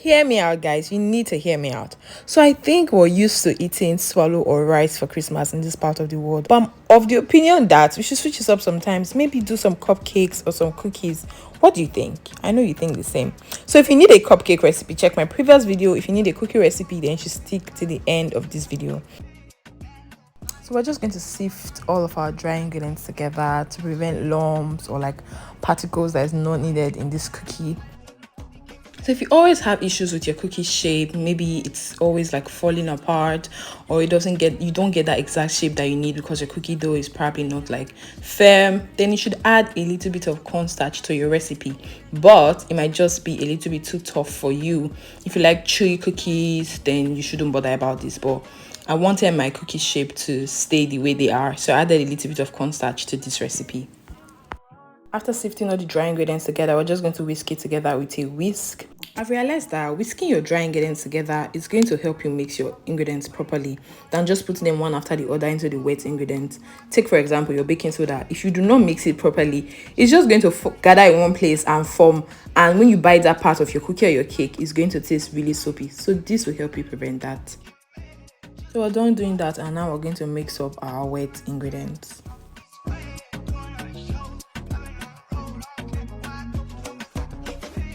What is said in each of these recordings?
hear me out, guys. You need to hear me out. So I think we're used to eating swallow or rice for Christmas in this part of the world. But I'm of the opinion that we should switch this up sometimes. Maybe do some cupcakes or some cookies. What do you think? I know you think the same. So if you need a cupcake recipe, check my previous video. If you need a cookie recipe, then you should stick to the end of this video. So we're just going to sift all of our dry ingredients together to prevent lumps or like particles that is not needed in this cookie. So if you always have issues with your cookie shape, maybe it's always like falling apart, or you don't get that exact shape that you need because your cookie dough is probably not like firm, then you should add a little bit of cornstarch to your recipe. But it might just be a little bit too tough for you. If you like chewy cookies, then you shouldn't bother about this. But I wanted my cookie shape to stay the way they are, so I added a little bit of cornstarch to this recipe. After sifting all the dry ingredients together, we're just going to whisk it together with a whisk. I've realized that whisking your dry ingredients together is going to help you mix your ingredients properly than just putting them one after the other into the wet ingredients. Take, for example, your baking soda. If you do not mix it properly, it's just going to gather in one place and form. And when you bite that part of your cookie or your cake, it's going to taste really soapy. So this will help you prevent that. So we're done doing that, and now we're going to mix up our wet ingredients.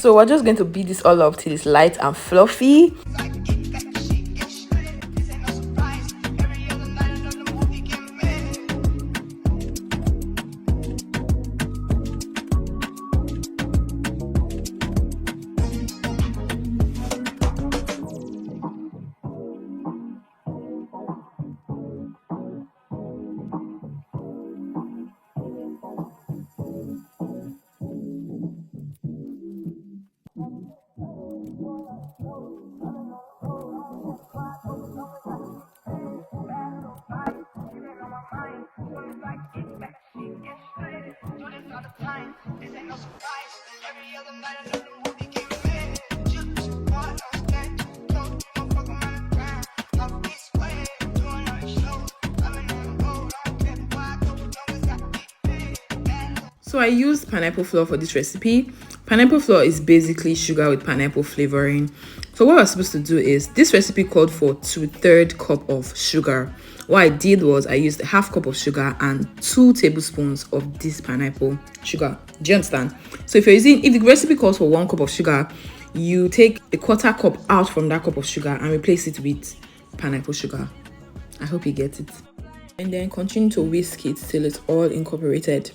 So we're just going to beat this all up till it's light and fluffy. So I used pineapple flour for this recipe. Pineapple flour is basically sugar with pineapple flavoring. So what we're supposed to do is, this recipe called for 2/3 cup of sugar. What I did was I used a half cup of sugar and 2 tablespoons of this pineapple sugar. Do you understand? So if the recipe calls for 1 cup of sugar, you take a 1/4 cup out from that cup of sugar and replace it with pineapple sugar. I hope you get it. And then continue to whisk it till it's all incorporated.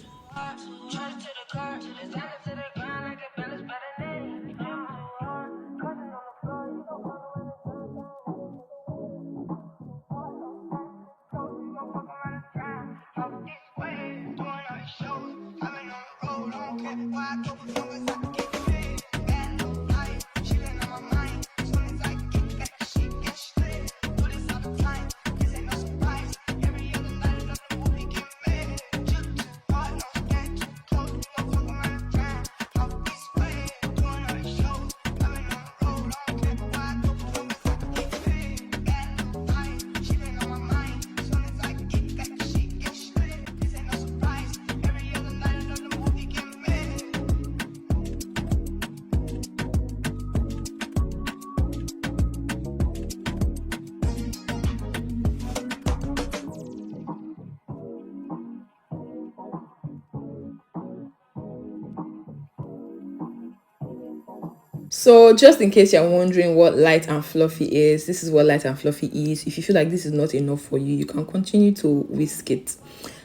So just in case you're wondering what light and fluffy is, this is what light and fluffy is. If you feel like this is not enough for you, you can continue to whisk it.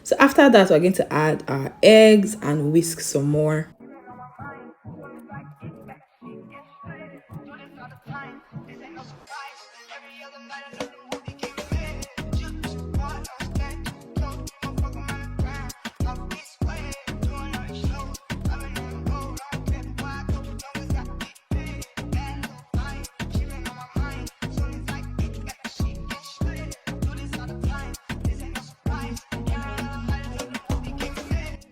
So after that, we're going to add our eggs and whisk some more.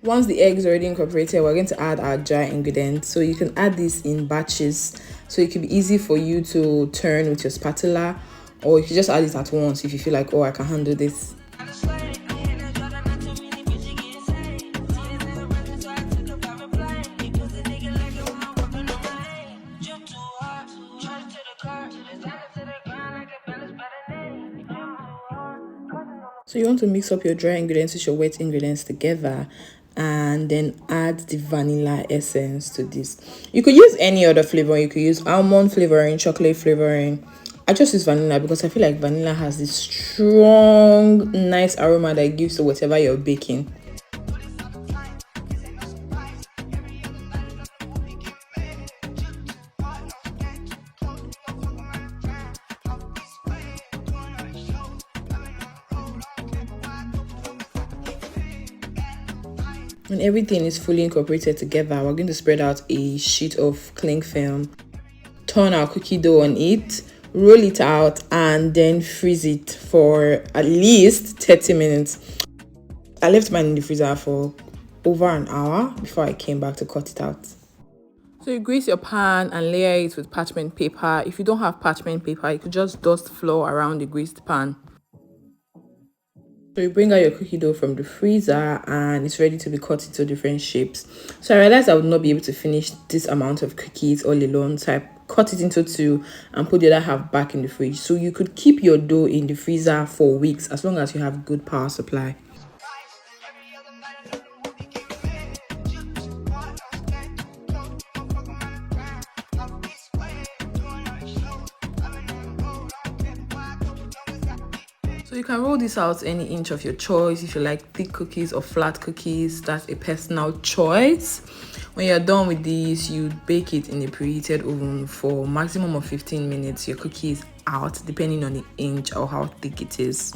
Once the eggs are already incorporated, we're going to add our dry ingredients. So you can add this in batches, so it can be easy for you to turn with your spatula, or you can just add it at once if you feel like, oh, I can handle this. So you want to mix up your dry ingredients with your wet ingredients together and then add the vanilla essence to this. You could use any other flavor. You could use almond flavoring, chocolate flavoring. I just use vanilla because I feel like vanilla has this strong, nice aroma that it gives to whatever you're baking. When everything is fully incorporated together, we're going to spread out a sheet of cling film, turn our cookie dough on it, roll it out, and then freeze it for at least 30 minutes. I left mine in the freezer for over an hour before I came back to cut it out. So you grease your pan and layer it with parchment paper. If you don't have parchment paper, you could just dust flour around the greased pan. So you bring out your cookie dough from the freezer and it's ready to be cut into different shapes. So I realized I would not be able to finish this amount of cookies all alone. So I cut it into two and put the other half back in the fridge. So you could keep your dough in the freezer for weeks as long as you have good power supply. So you can roll this out any inch of your choice. If you like thick cookies or flat cookies, that's a personal choice. When you're done with this, you bake it in a preheated oven for maximum of 15 minutes. Your cookie is out depending on the inch or how thick it is.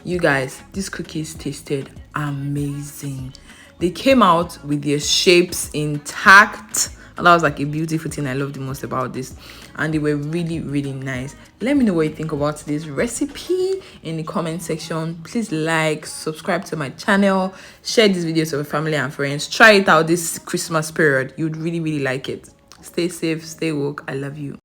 You guys, these cookies tasted amazing. They came out with their shapes intact. And that was like a beautiful thing I love the most about this. And they were really, really nice. Let me know what you think about this recipe in the comment section. Please like, subscribe to my channel, share this video to your family and friends. Try it out this Christmas period. You'd really, really like it. Stay safe, stay woke. I love you.